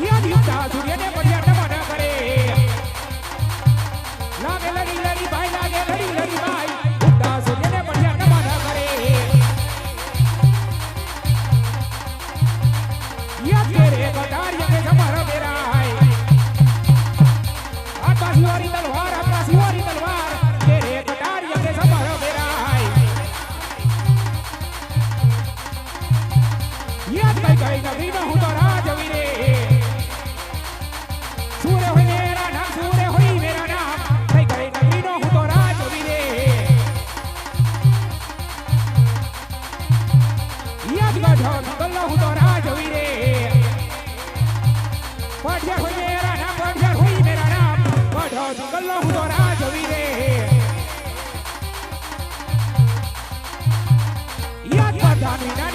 યાદ યુક્તા સૂર્યને પડ્યા ટમાટા કરે લાગે લડી લડી ભાઈ લાગે લડી લડી ભાઈ યુક્તા સૂર્યને પડ્યા ટમાટા કરે યાદ કરે કટારિયા કે સમાર બેરાય આપા શિવારી તલવાર આપા શિવારી તલવાર તેરે કટારિયા કે સમાર બેરાય યાદ કઈ કઈ નગરી ન હું તો રાજવી રે સૂર્ય હોય મેરા નામ સૂર્ય હોય મેરા નામ કઈ કઈ નગરી નો હું તો રાજવી રે યાદ ગાઢો ગલ્લો હું તો રાજવી રે પઢિયા હોય મેરા નામ પઢિયા હોય મેરા નામ ગાઢો ગલ્લો હું તો રાજવી રે યાદ ગાઢા